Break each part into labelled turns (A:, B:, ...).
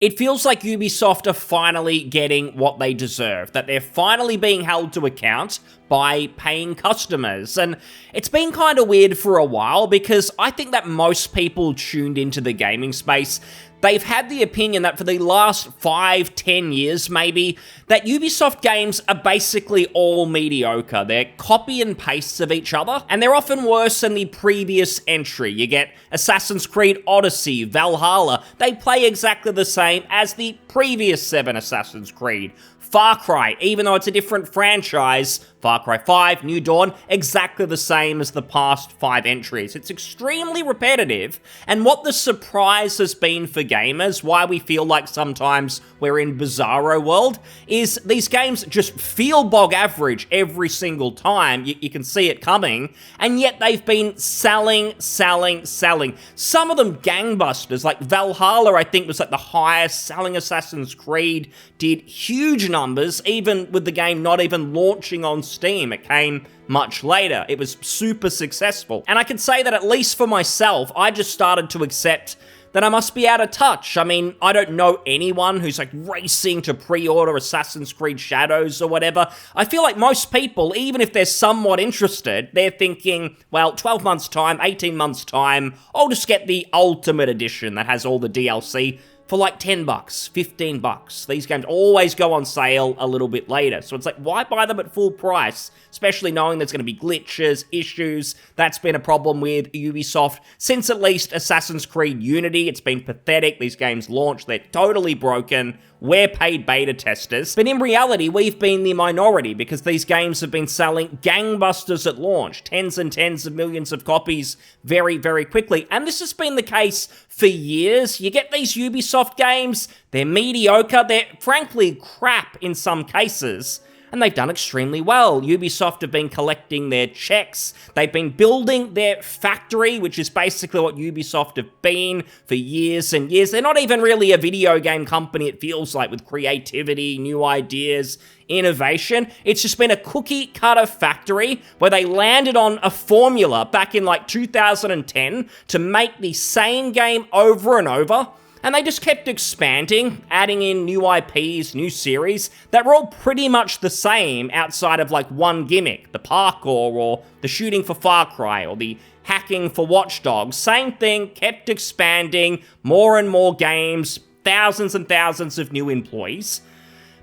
A: It feels like Ubisoft are finally getting what they deserve, that they're finally being held to account by paying customers. And it's been kind of weird for a while because I think that most people tuned into the gaming space, they've had the opinion that for the last 5-10 years maybe, that Ubisoft games are basically all mediocre. They're copy and pastes of each other, and they're often worse than the previous entry. You get Assassin's Creed Odyssey, Valhalla, they play exactly the same as the previous 7 Assassin's Creed. Far Cry, even though it's a different franchise, Far Cry 5, New Dawn, exactly the same as the past 5 entries. It's extremely repetitive, and what the surprise has been for gamers, why we feel like sometimes we're in Bizarro world, is these games just feel bog average every single time. You can see it coming, and yet they've been selling. Some of them gangbusters, like Valhalla I think was like the highest selling Assassin's Creed, did huge numbers, even with the game not even launching on Steam. It came much later. It was super successful. And I can say that at least for myself, I just started to accept that I must be out of touch. I mean, I don't know anyone who's like racing to pre-order Assassin's Creed Shadows or whatever. I feel like most people, even if they're somewhat interested, they're thinking, well, 12 months time, 18 months time, I'll just get the Ultimate Edition that has all the DLC for like $10, $15. These games always go on sale a little bit later. So it's like, why buy them at full price? Especially knowing there's going to be glitches, issues. That's been a problem with Ubisoft since at least Assassin's Creed Unity. It's been pathetic. These games launched, they're totally broken. We're paid beta testers. But in reality, we've been the minority because these games have been selling gangbusters at launch. Tens and tens of millions of copies very, very quickly. And this has been the case for years. You get these Ubisoft games, they're mediocre, they're frankly crap in some cases, and they've done extremely well. Ubisoft have been collecting their checks. They've been building their factory, which is basically what Ubisoft have been for years and years. They're not even really a video game company, it feels like, with creativity, new ideas, innovation. It's just been a cookie-cutter factory where they landed on a formula back in like 2010 to make the same game over and over. And they just kept expanding, adding in new IPs, new series that were all pretty much the same outside of like one gimmick, the parkour or the shooting for Far Cry or the hacking for Watch Dogs. Same thing, kept expanding, more and more games, thousands and thousands of new employees.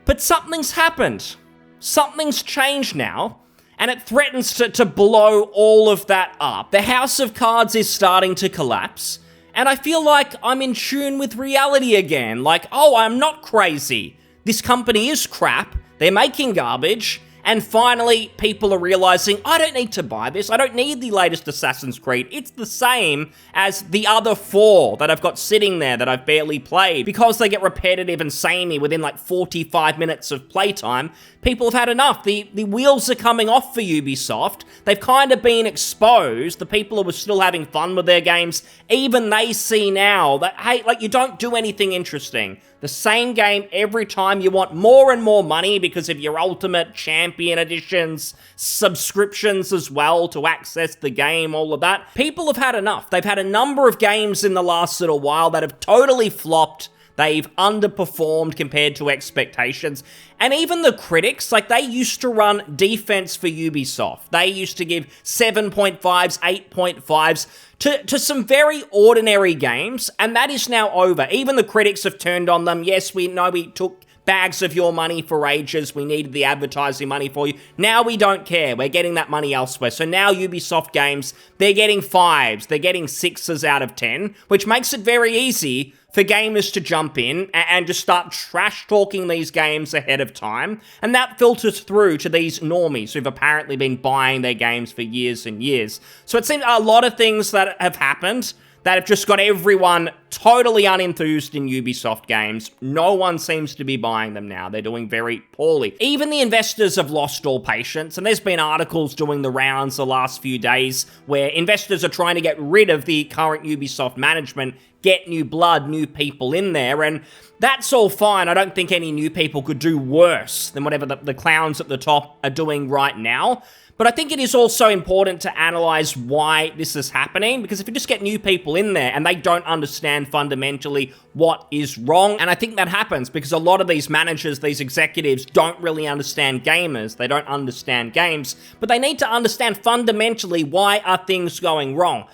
A: But something's happened. Something's changed now, and it threatens to blow all of that up. The House of Cards is starting to collapse. And I feel like I'm in tune with reality again. Like, oh, I'm not crazy. This company is crap. They're making garbage. And finally, people are realizing, I don't need to buy this. I don't need the latest Assassin's Creed. It's the same as the other 4 that I've got sitting there that I've barely played. Because they get repetitive and samey within like 45 minutes of playtime, people have had enough. The wheels are coming off for Ubisoft. They've kind of been exposed. The people who were still having fun with their games, even they see now that, hey, like, you don't do anything interesting. The same game every time. You want more and more money because of your Ultimate Champion editions, subscriptions as well to access the game, all of that. People have had enough. They've had a number of games in the last little while that have totally flopped. They've underperformed compared to expectations. And even the critics, like, they used to run defense for Ubisoft. They used to give 7.5s, 8.5s to some very ordinary games, and that is now over. Even the critics have turned on them. Yes, we know we took bags of your money for ages. We needed the advertising money for you. Now we don't care. We're getting that money elsewhere. So now Ubisoft games, they're getting 5s. They're getting 6s out of 10, which makes it very easy for gamers to jump in and just start trash-talking these games ahead of time. And that filters through to these normies who've apparently been buying their games for years and years. So it seems a lot of things that have happened that have just got everyone totally unenthused in Ubisoft games. No one seems to be buying them now. They're doing very poorly. Even the investors have lost all patience, and there's been articles doing the rounds the last few days where investors are trying to get rid of the current Ubisoft management, get new blood, new people in there, and that's all fine. I don't think any new people could do worse than whatever the clowns at the top are doing right now. But I think it is also important to analyze why this is happening, because if you just get new people in there and they don't understand fundamentally what is wrong, and I think that happens because a lot of these managers, these executives don't really understand gamers, they don't understand games, but they need to understand fundamentally why are things going wrong.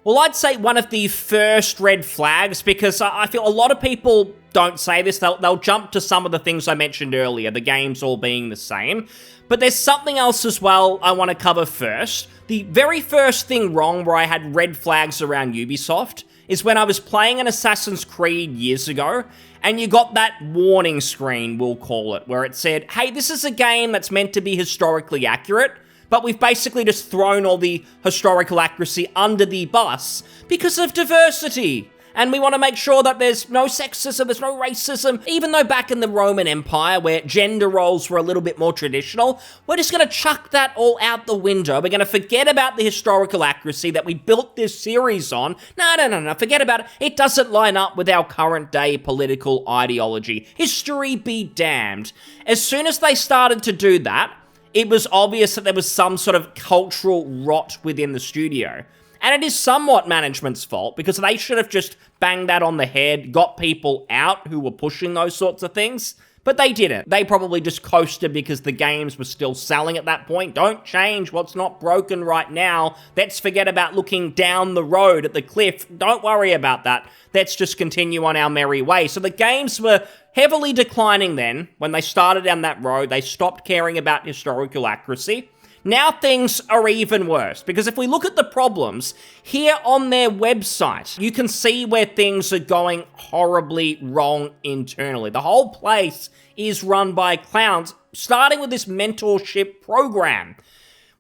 A: Well, I'd say one of the first red flags, because I feel a lot of people don't say this, they'll jump to some of the things I mentioned earlier, the games all being the same, but there's something else as well I want to cover first. The very first thing wrong where I had red flags around Ubisoft is when I was playing an Assassin's Creed years ago, and you got that warning screen, we'll call it, where it said, hey, this is a game that's meant to be historically accurate, but we've basically just thrown all the historical accuracy under the bus because of diversity. And we want to make sure that there's no sexism, there's no racism. Even though back in the Roman Empire, where gender roles were a little bit more traditional, we're just going to chuck that all out the window. We're going to forget about the historical accuracy that we built this series on. No, forget about it. It doesn't line up with our current day political ideology. History be damned. As soon as they started to do that, it was obvious that there was some sort of cultural rot within the studio. And it is somewhat management's fault, because they should have just banged that on the head, got people out who were pushing those sorts of things. But they didn't. They probably just coasted because the games were still selling at that point. Don't change what's not broken right now. Let's forget about looking down the road at the cliff. Don't worry about that. Let's just continue on our merry way. So the games were heavily declining then. When they started down that road, they stopped caring about historical accuracy. Now things are even worse, because if we look at the problems, here on their website, you can see where things are going horribly wrong internally. The whole place is run by clowns, starting with this mentorship program.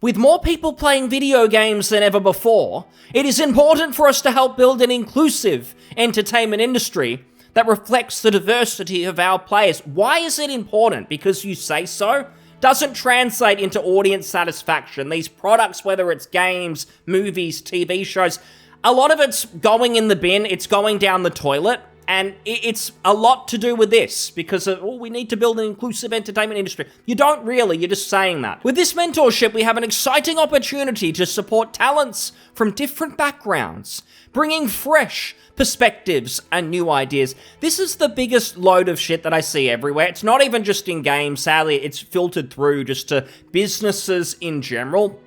A: With more people playing video games than ever before, it is important for us to help build an inclusive entertainment industry that reflects the diversity of our players. Why is it important? Because you say so? Doesn't translate into audience satisfaction. These products, whether it's games, movies, TV shows, a lot of it's going in the bin, it's going down the toilet, and it's a lot to do with this, because we need to build an inclusive entertainment industry. You don't really, you're just saying that. With this mentorship, we have an exciting opportunity to support talents from different backgrounds, bringing fresh perspectives and new ideas. This is the biggest load of shit that I see everywhere. It's not even just in games, sadly, it's filtered through just to businesses in general.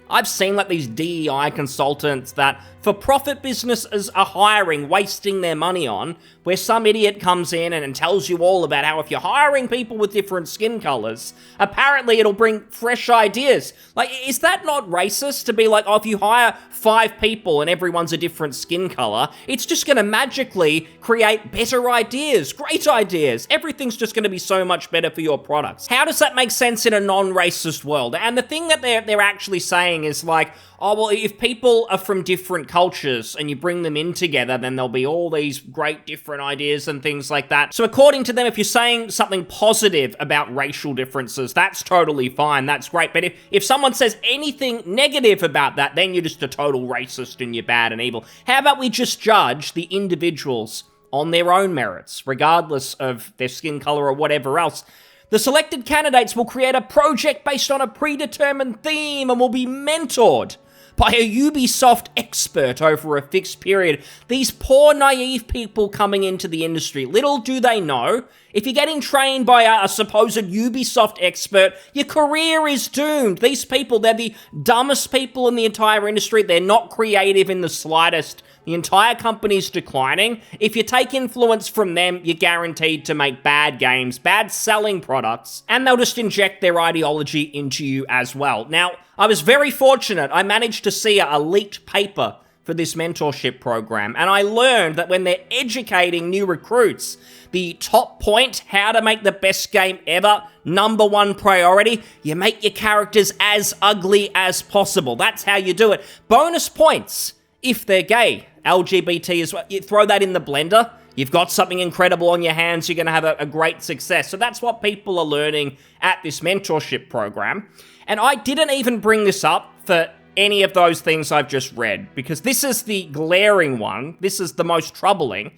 A: I've seen like these DEI consultants that for-profit businesses are hiring, wasting their money on, where some idiot comes in and tells you all about how if you're hiring people with different skin colors, apparently it'll bring fresh ideas. Like, is that not racist to be like, oh, if you hire 5 people and everyone's a different skin color, it's just going to magically create better ideas, great ideas. Everything's just going to be so much better for your products. How does that make sense in a non-racist world? And the thing that they're actually saying is like, oh, well, if people are from different cultures and you bring them in together, then there'll be all these great different ideas and things like that. So according to them, if you're saying something positive about racial differences, that's totally fine, that's great. But if someone says anything negative about that, then you're just a total racist and you're bad and evil. How about we just judge the individuals on their own merits, regardless of their skin color or whatever else? The selected candidates will create a project based on a predetermined theme and will be mentored by a Ubisoft expert over a fixed period. These poor, naive people coming into the industry, little do they know, if you're getting trained by a supposed Ubisoft expert, your career is doomed. These people, they're the dumbest people in the entire industry. They're not creative in the slightest. The entire company's declining. If you take influence from them, you're guaranteed to make bad games, bad selling products, and they'll just inject their ideology into you as well. Now, I was very fortunate. I managed to see a leaked paper for this mentorship program, and I learned that when they're educating new recruits, the top point, how to make the best game ever, #1 priority, you make your characters as ugly as possible. That's how you do it. Bonus points if they're gay, LGBT as well. You throw that in the blender, you've got something incredible on your hands, you're going to have a great success. So that's what people are learning at this mentorship program. And I didn't even bring this up for any of those things I've just read, because this is the glaring one, this is the most troubling.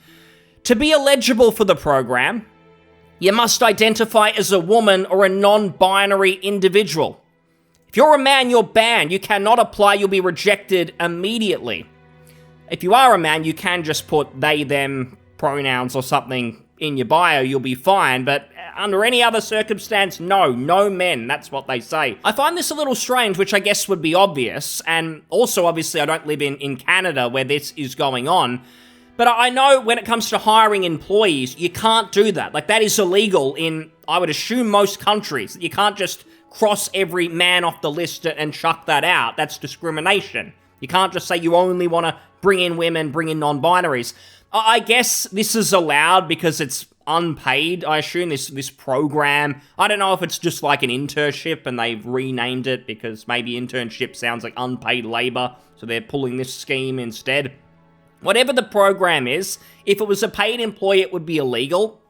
A: To be eligible for the program, you must identify as a woman or a non-binary individual. If you're a man, you're banned. You cannot apply, you'll be rejected immediately. If you are a man, you can just put they, them pronouns or something in your bio, you'll be fine, but under any other circumstance, no men, that's what they say. I find this a little strange, which I guess would be obvious, and also obviously I don't live in Canada where this is going on, but I know when it comes to hiring employees, you can't do that. Like, that is illegal in, I would assume, most countries. You can't just cross every man off the list and chuck that out. That's discrimination. You can't just say you only want to bring in women, bring in non-binaries. I guess this is allowed because it's unpaid, I assume, this program. I don't know if it's just like an internship and they've renamed it because maybe internship sounds like unpaid labor, so they're pulling this scheme instead. Whatever the program is, if it was a paid employee, it would be illegal.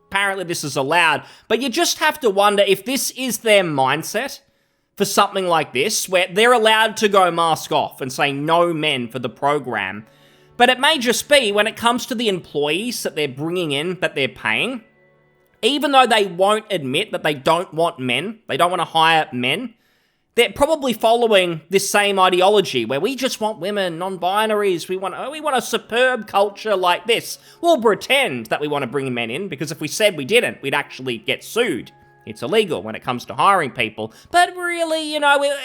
A: Apparently this is allowed, but you just have to wonder if this is their mindset for something like this, where they're allowed to go mask off and say no men for the program. But it may just be when it comes to the employees that they're bringing in, that they're paying, even though they won't admit that they don't want men, they don't want to hire men, they're probably following this same ideology where we just want women, non-binaries, we want a superb culture like this. We'll pretend that we want to bring men in, because if we said we didn't, we'd actually get sued. It's illegal when it comes to hiring people. But really,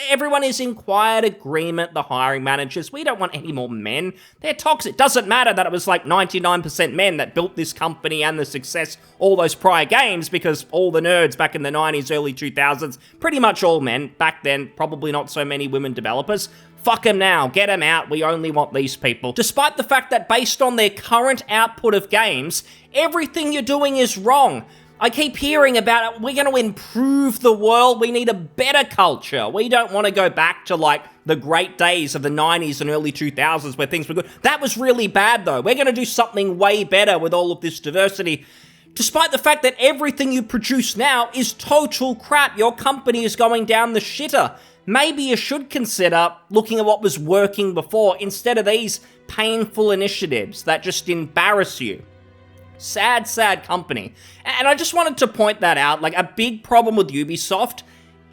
A: everyone is in quiet agreement, the hiring managers. We don't want any more men. They're toxic. Doesn't matter that it was like 99% men that built this company and the success, all those prior games, because all the nerds back in the 90s, early 2000s, pretty much all men. Back then, probably not so many women developers. Fuck them now. Get them out. We only want these people. Despite the fact that based on their current output of games, everything you're doing is wrong. I keep hearing about it. We're going to improve the world. We need a better culture. We don't want to go back to like the great days of the 90s and early 2000s where things were good. That was really bad though. We're going to do something way better with all of this diversity. Despite the fact that everything you produce now is total crap. Your company is going down the shitter. Maybe you should consider looking at what was working before instead of these painful initiatives that just embarrass you. Sad company. And I just wanted to point that out. Like, a big problem with Ubisoft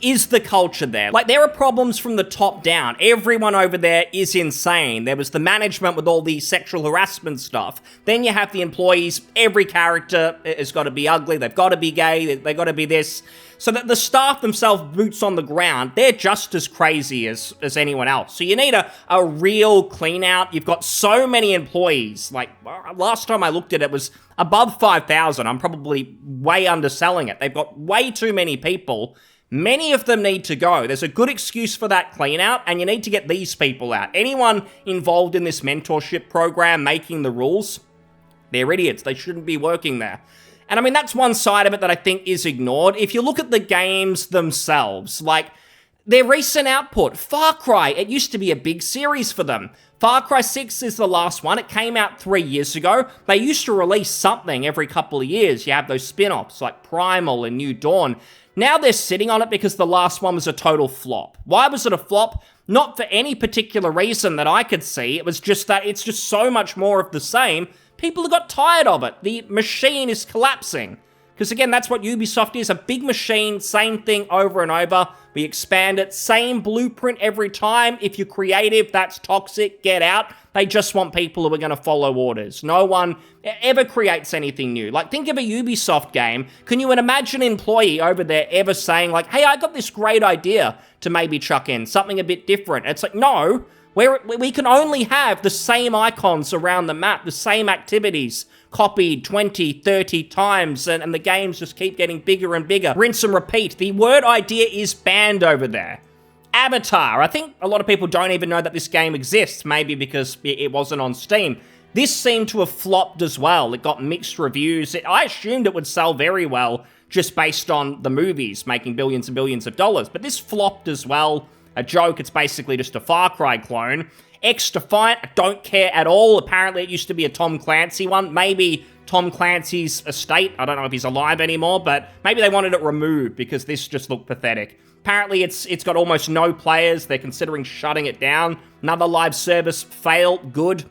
A: is the culture there. Like, there are problems from the top down. Everyone over there is insane. There was the management with all the sexual harassment stuff. Then you have the employees. Every character has got to be ugly. They've got to be gay. They've got to be this. So that the staff themselves, boots on the ground, they're just as crazy as anyone else. So you need a real clean out. You've got so many employees. Like, last time I looked at it was above 5,000. I'm probably way underselling it. They've got way too many people. Many of them need to go. There's a good excuse for that clean out, and you need to get these people out. Anyone involved in this mentorship program making the rules, they're idiots. They shouldn't be working there. And I mean, that's one side of it that I think is ignored. If you look at the games themselves, like their recent output, Far Cry, it used to be a big series for them. Far Cry 6 is the last one. It came out 3 years ago. They used to release something every couple of years. You have those spin-offs like Primal and New Dawn. Now they're sitting on it because the last one was a total flop. Why was it a flop? Not for any particular reason that I could see. It was just that it's just so much more of the same. People have got tired of it. The machine is collapsing. Because again, that's what Ubisoft is. A big machine, same thing over and over. We expand it, same blueprint every time. If you're creative, that's toxic, get out. They just want people who are going to follow orders. No one ever creates anything new. Like, think of a Ubisoft game. Can you imagine an employee over there ever saying, like, hey, I got this great idea to maybe chuck in, something a bit different? It's like, no, we can only have the same icons around the map, the same activities, copied 20, 30 times, and the games just keep getting bigger and bigger. Rinse and repeat. The word idea is banned over there. Avatar. I think a lot of people don't even know that this game exists, maybe because it wasn't on Steam. This seemed to have flopped as well. It got mixed reviews. I assumed it would sell very well just based on the movies making billions and billions of dollars, but this flopped as well. A joke, it's basically just a Far Cry clone. XDefiant, I don't care at all. Apparently it used to be a Tom Clancy one. Maybe Tom Clancy's estate, I don't know if he's alive anymore, but maybe they wanted it removed because this just looked pathetic. Apparently it's got almost no players. They're considering shutting it down. Another live service failed. Good.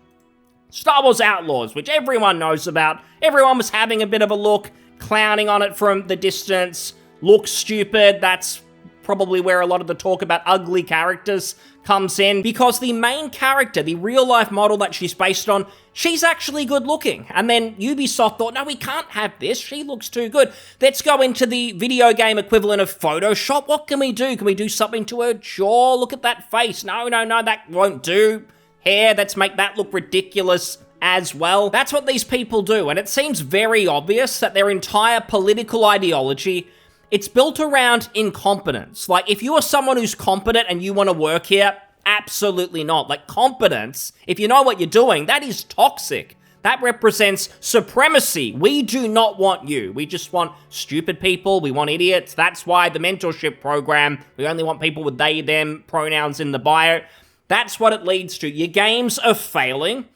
A: Star Wars Outlaws, which everyone knows about. Everyone was having a bit of a look, clowning on it from the distance. Looks stupid. That's probably where a lot of the talk about ugly characters comes in, because the main character, the real-life model that she's based on, she's actually good looking. And then Ubisoft thought, no, we can't have this. She looks too good. Let's go into the video game equivalent of Photoshop. What can we do? Can we do something to her jaw? Look at that face. No, that won't do. Hair, let's make that look ridiculous as well. That's what these people do, and it seems very obvious that their entire political ideology, it's built around incompetence. Like, if you are someone who's competent and you want to work here, absolutely not. Like, competence, if you know what you're doing, that is toxic. That represents supremacy. We do not want you. We just want stupid people. We want idiots. That's why the mentorship program, we only want people with they, them pronouns in the bio. That's what it leads to. Your games are failing.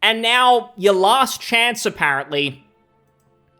A: And now, your last chance, apparently,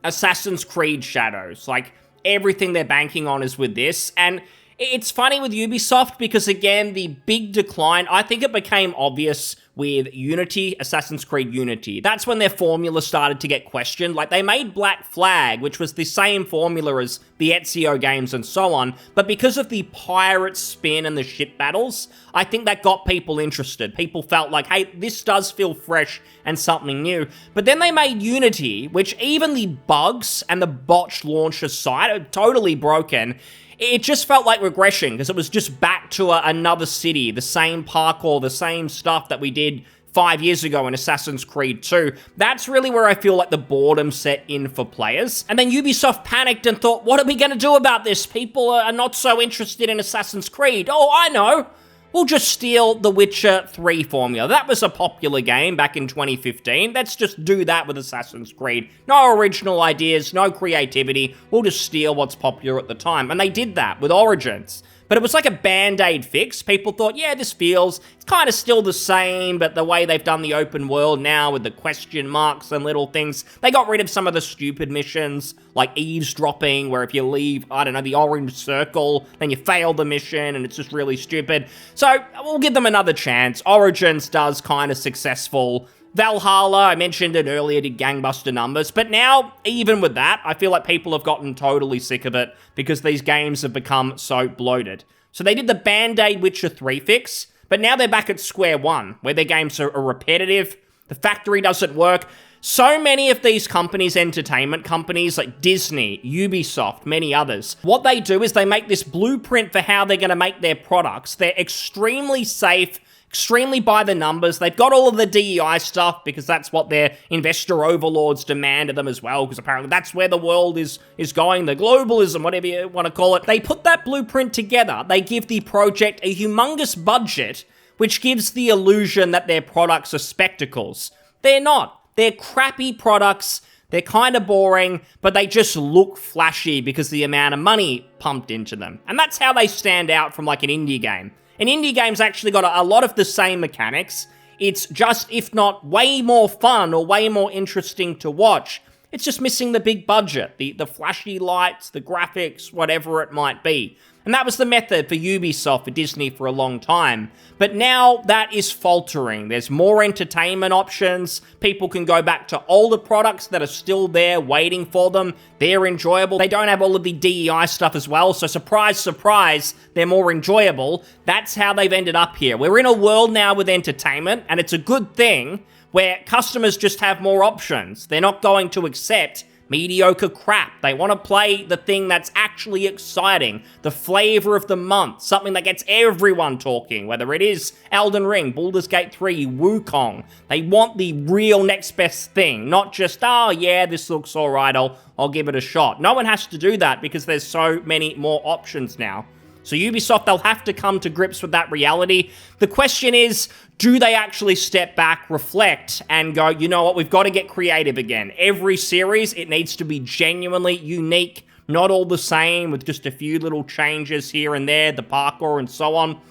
A: Assassin's Creed Shadows. Like, everything they're banking on is with this. And it's funny with Ubisoft because, again, the big decline, I think it became obvious with Unity, Assassin's Creed Unity. That's when their formula started to get questioned. Like, they made Black Flag, which was the same formula as the Ezio games and so on, but because of the pirate spin and the ship battles, I think that got people interested. People felt like, hey, this does feel fresh and something new. But then they made Unity, which even the bugs and the botched launch aside are totally broken. It just felt like regression, because it was just back to another city, the same parkour, the same stuff that we did 5 years ago in Assassin's Creed 2. That's really where I feel like the boredom set in for players. And then Ubisoft panicked and thought, what are we going to do about this? People are not so interested in Assassin's Creed. Oh, I know. We'll just steal the Witcher 3 formula. That was a popular game back in 2015. Let's just do that with Assassin's Creed. No original ideas, no creativity. We'll just steal what's popular at the time. And they did that with Origins. But it was like a band-aid fix. People thought, yeah, this feels, it's kind of still the same, but the way they've done the open world now with the question marks and little things, they got rid of some of the stupid missions, like eavesdropping, where if you leave, I don't know, the orange circle, then you fail the mission, and it's just really stupid. So, we'll give them another chance. Origins does kind of successful. Valhalla, I mentioned it earlier, did gangbuster numbers, but now, even with that, I feel like people have gotten totally sick of it because these games have become so bloated. So they did the Band-Aid Witcher 3 fix, but now they're back at square one, where their games are repetitive, the factory doesn't work. So many of these companies, entertainment companies like Disney, Ubisoft, many others, what they do is they make this blueprint for how they're going to make their products. They're extremely safe, extremely by the numbers. They've got all of the DEI stuff because that's what their investor overlords demand of them as well, because apparently that's where the world is going, the globalism, whatever you want to call it. They put that blueprint together. They give the project a humongous budget, which gives the illusion that their products are spectacles. They're not. They're crappy products. They're kind of boring, but they just look flashy because of the amount of money pumped into them. And that's how they stand out from like an indie game. An indie game's actually got a lot of the same mechanics. It's just, if not way more fun or way more interesting to watch, it's just missing the big budget, the flashy lights, the graphics, whatever it might be. And that was the method for Ubisoft, for Disney for a long time. But now that is faltering. There's more entertainment options. People can go back to older products that are still there waiting for them. They're enjoyable. They don't have all of the DEI stuff as well. So surprise, surprise, they're more enjoyable. That's how they've ended up here. We're in a world now with entertainment, and it's a good thing, where customers just have more options. They're not going to accept mediocre crap. They want to play the thing that's actually exciting, the flavor of the month, something that gets everyone talking, whether it is Elden Ring, Baldur's Gate 3, Wukong. They want the real next best thing, not just, oh yeah, this looks alright, I'll give it a shot. No one has to do that because there's so many more options now. So Ubisoft, they'll have to come to grips with that reality. The question is, do they actually step back, reflect, and go, you know what, we've got to get creative again. Every series, it needs to be genuinely unique, not all the same, with just a few little changes here and there, the parkour and so on.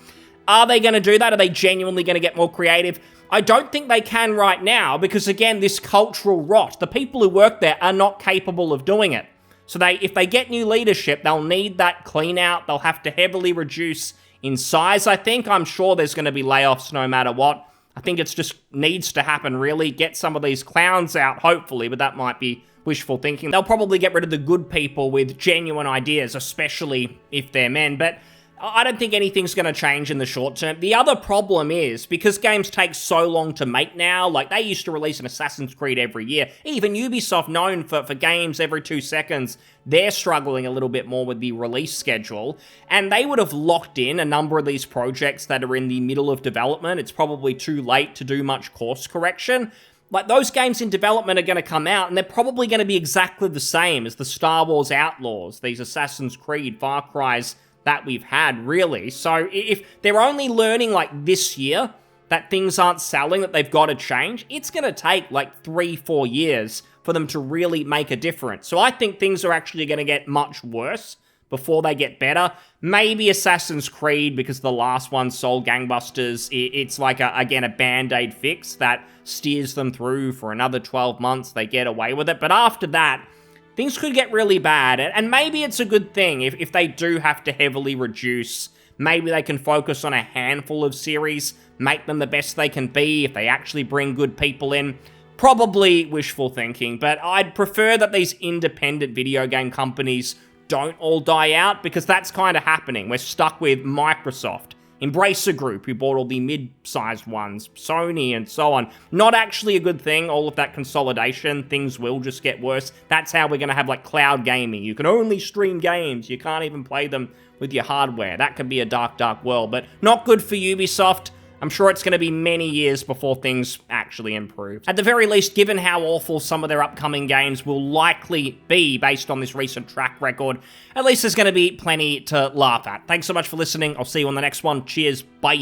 A: Are they going to do that? Are they genuinely going to get more creative? I don't think they can right now, because again, this cultural rot, the people who work there are not capable of doing it. So if they get new leadership, they'll need that clean out. They'll have to heavily reduce in size, I think. I'm sure there's going to be layoffs no matter what. I think it just needs to happen, really. Get some of these clowns out, hopefully, but that might be wishful thinking. They'll probably get rid of the good people with genuine ideas, especially if they're men. But I don't think anything's going to change in the short term. The other problem is, because games take so long to make now, like they used to release an Assassin's Creed every year, even Ubisoft, known for games every 2 seconds, they're struggling a little bit more with the release schedule, and they would have locked in a number of these projects that are in the middle of development. It's probably too late to do much course correction. Like, those games in development are going to come out, and they're probably going to be exactly the same as the Star Wars Outlaws, these Assassin's Creed, Far Cry's that we've had, really. So if they're only learning, like, this year that things aren't selling, that they've got to change, it's going to take, like, 3-4 years for them to really make a difference. So I think things are actually going to get much worse before they get better. Maybe Assassin's Creed, because the last one sold gangbusters, it's like, again, a band-aid fix that steers them through for another 12 months. They get away with it. But after that, things could get really bad. And maybe it's a good thing if they do have to heavily reduce. Maybe they can focus on a handful of series, make them the best they can be, if they actually bring good people in. Probably wishful thinking, but I'd prefer that these independent video game companies don't all die out, because that's kind of happening. We're stuck with Microsoft, Embracer Group, who bought all the mid-sized ones, Sony, and so on. Not actually a good thing, all of that consolidation. Things will just get worse. That's how we're going to have, like, cloud gaming. You can only stream games. You can't even play them with your hardware. That could be a dark, dark world, but not good for Ubisoft. I'm sure it's going to be many years before things actually improve. At the very least, given how awful some of their upcoming games will likely be based on this recent track record, at least there's going to be plenty to laugh at. Thanks so much for listening. I'll see you on the next one. Cheers. Bye.